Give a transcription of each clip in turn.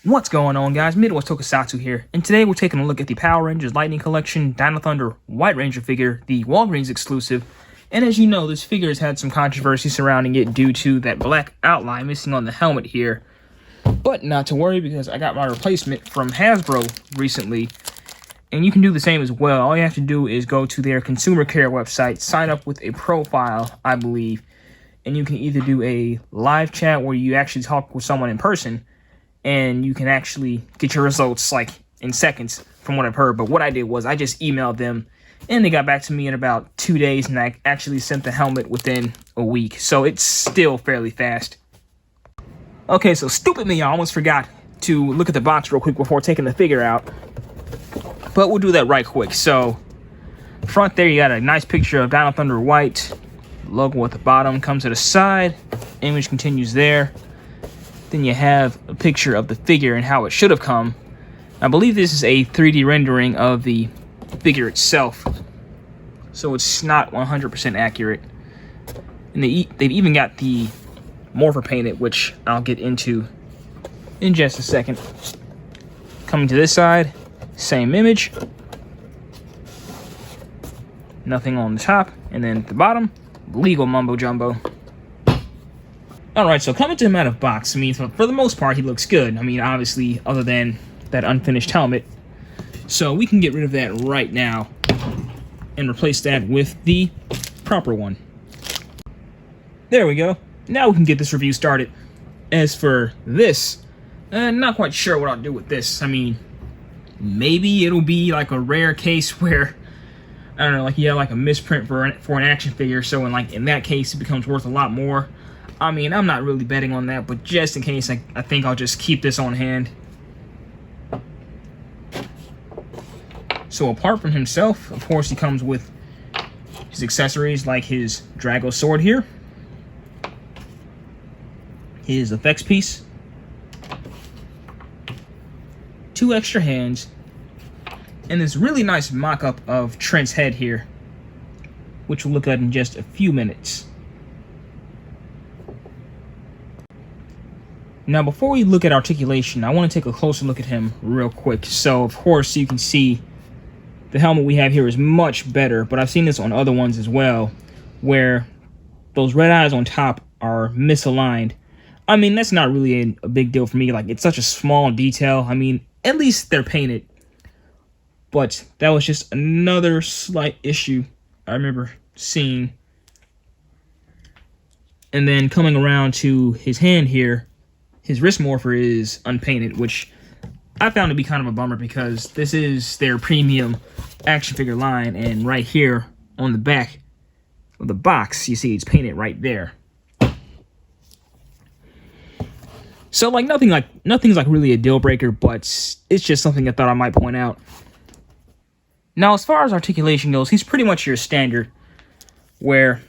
What's going on, guys? Midwest Tokusatsu here, and today we're taking a look at the Power Rangers Lightning Collection Dino Thunder White Ranger figure, the Walgreens exclusive. And as you know, this figure has had some controversy surrounding it due to that black outline missing on the helmet here. But not to worry, because I got my replacement from Hasbro recently, and you can do the same as well. All you have to do is go to their consumer care website, sign up with a profile, I believe, and you can either do a live chat where you actually talk with someone in person, and you can actually get your results like in seconds from what I've heard. But what I did was I just emailed them and they got back to me in about 2 days, and I actually sent the helmet within a week. So it's still fairly fast. Okay, so stupid me, I almost forgot to look at the box real quick before taking the figure out. But we'll do that right quick. So front there, you got a nice picture of Dino Thunder White. Logo at the bottom comes to the side. Image continues there. Then you have a picture of the figure and how it should have come. I believe this is a 3D rendering of the figure itself, so it's not 100% accurate. And they've even got the morpher painted, which I'll get into in just a second. Coming to this side, same image. Nothing on the top, and then at the bottom, legal mumbo jumbo. Alright, so coming to him out of box, I mean, for the most part, he looks good. I mean, obviously, other than that unfinished helmet. So we can get rid of that right now and replace that with the proper one. There we go. Now we can get this review started. As for this, not quite sure what I'll do with this. I mean, maybe it'll be like a rare case where, I don't know, like you have like a misprint for an action figure. So in that case, it becomes worth a lot more. I mean, I'm not really betting on that, but just in case, I think I'll just keep this on hand. So apart from himself, of course, he comes with his accessories like his Drago sword here, his effects piece, 2 extra hands, and this really nice mock-up of Trent's head here, which we'll look at in just a few minutes. Now, before we look at articulation, I want to take a closer look at him real quick. So, of course, you can see the helmet we have here is much better, but I've seen this on other ones as well, where those red eyes on top are misaligned. I mean, that's not really a big deal for me. Like, it's such a small detail. I mean, at least they're painted. But that was just another slight issue I remember seeing. And then coming around to his hand here, his wrist morpher is unpainted, which I found to be kind of a bummer because this is their premium action figure line, and right here on the back of the box, you see it's painted right there. So nothing's really a deal breaker, but it's just something I thought I might point out. Now, as far as articulation goes, he's pretty much your standard, where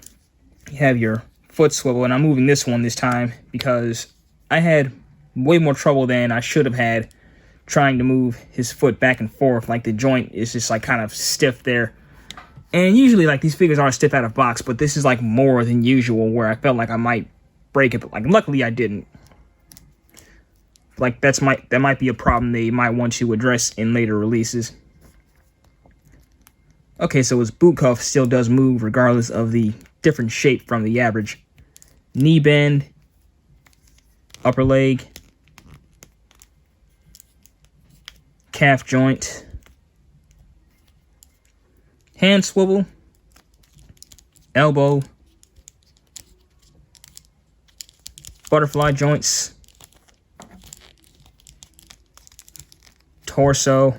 you have your foot swivel, and I'm moving this one this time because I had way more trouble than I should have had trying to move his foot back and forth. Like, the joint is just like kind of stiff there. And usually like these figures are stiff out of box, but this is like more than usual where I felt like I might break it, but like luckily I didn't. Like that might be a problem they might want to address in later releases. Okay, so his boot cuff still does move regardless of the different shape from the average. Knee bend, upper leg, calf joint, hand swivel, elbow, butterfly joints, torso.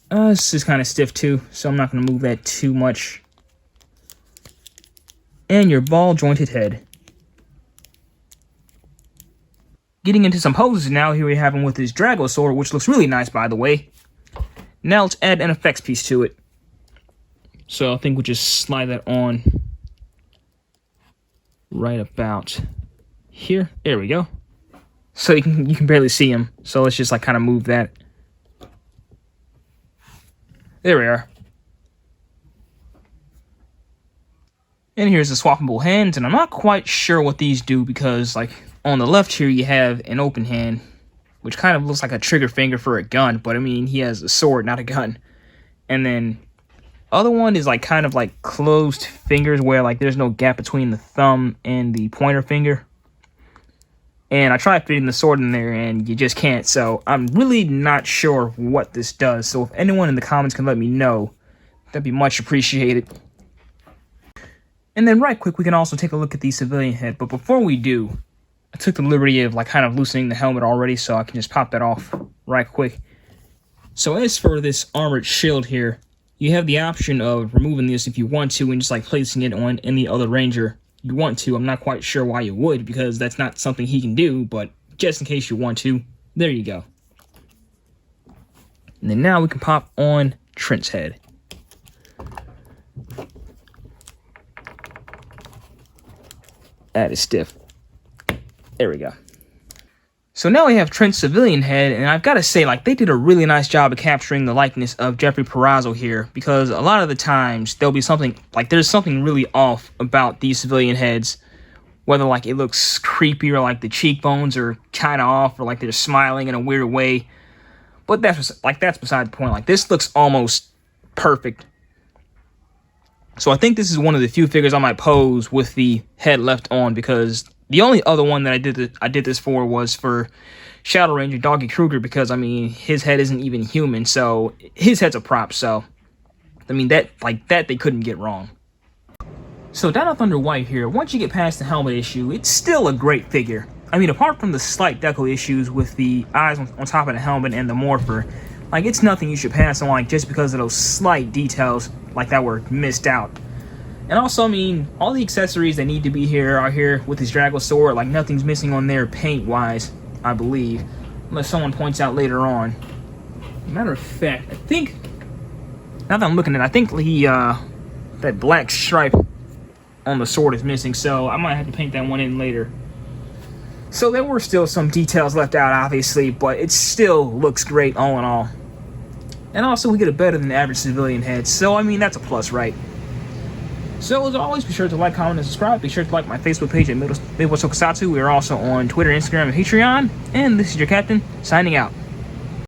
This is kind of stiff too, so I'm not going to move that too much. And your ball jointed head. Getting into some poses now, here we have him with his Drago sword, which looks really nice, by the way. Now let's add an effects piece to it. So I think we'll just slide that on right about here. There we go. So you can barely see him. So let's just like kind of move that. There we are. And here's the swappable hands, and I'm not quite sure what these do because like on the left here, you have an open hand, which kind of looks like a trigger finger for a gun, but I mean, he has a sword, not a gun. And then other one is like kind of like closed fingers where like there's no gap between the thumb and the pointer finger. And I tried fitting the sword in there and you just can't. So I'm really not sure what this does. So if anyone in the comments can let me know, that'd be much appreciated. And then right quick, we can also take a look at the civilian head. But before we do, I took the liberty of like kind of loosening the helmet already, so I can just pop that off right quick. So as for this armored shield here, you have the option of removing this if you want to and just like placing it on any other ranger you want to. I'm not quite sure why you would, because that's not something he can do, but just in case you want to, there you go. And then now we can pop on Trent's head. That is stiff. There we go. So now we have Trent's civilian head, and I've got to say, like, they did a really nice job of capturing the likeness of Jeffrey Perazzo here, because a lot of the times there'll be something, like, there's something really off about these civilian heads, whether, like, it looks creepy or, like, the cheekbones are kind of off or, like, they're smiling in a weird way, but that's beside the point. Like, this looks almost perfect. So I think this is one of the few figures I might pose with the head left on, because the only other one that I did this for was for Shadow Ranger Doggy Kruger, because I mean his head isn't even human, so his head's a prop. So I mean that they couldn't get wrong. So Dino Thunder White here, once you get past the helmet issue, it's still a great figure. I mean, apart from the slight deco issues with the eyes on top of the helmet and the morpher, like, it's nothing you should pass on, like, just because of those slight details like that were missed out. And also, I mean, all the accessories that need to be here are here with his Draggle sword. Like, nothing's missing on there paint-wise, I believe. Unless someone points out later on. Matter of fact, I think, now that I'm looking at it, I think that black stripe on the sword is missing. So I might have to paint that one in later. So there were still some details left out, obviously, but it still looks great all in all. And also, we get a better than average civilian head. So, I mean, that's a plus, right? So, as always, be sure to like, comment, and subscribe. Be sure to like my Facebook page at Midwest Tokusatsu. We are also on Twitter, Instagram, and Patreon. And this is your captain, signing out.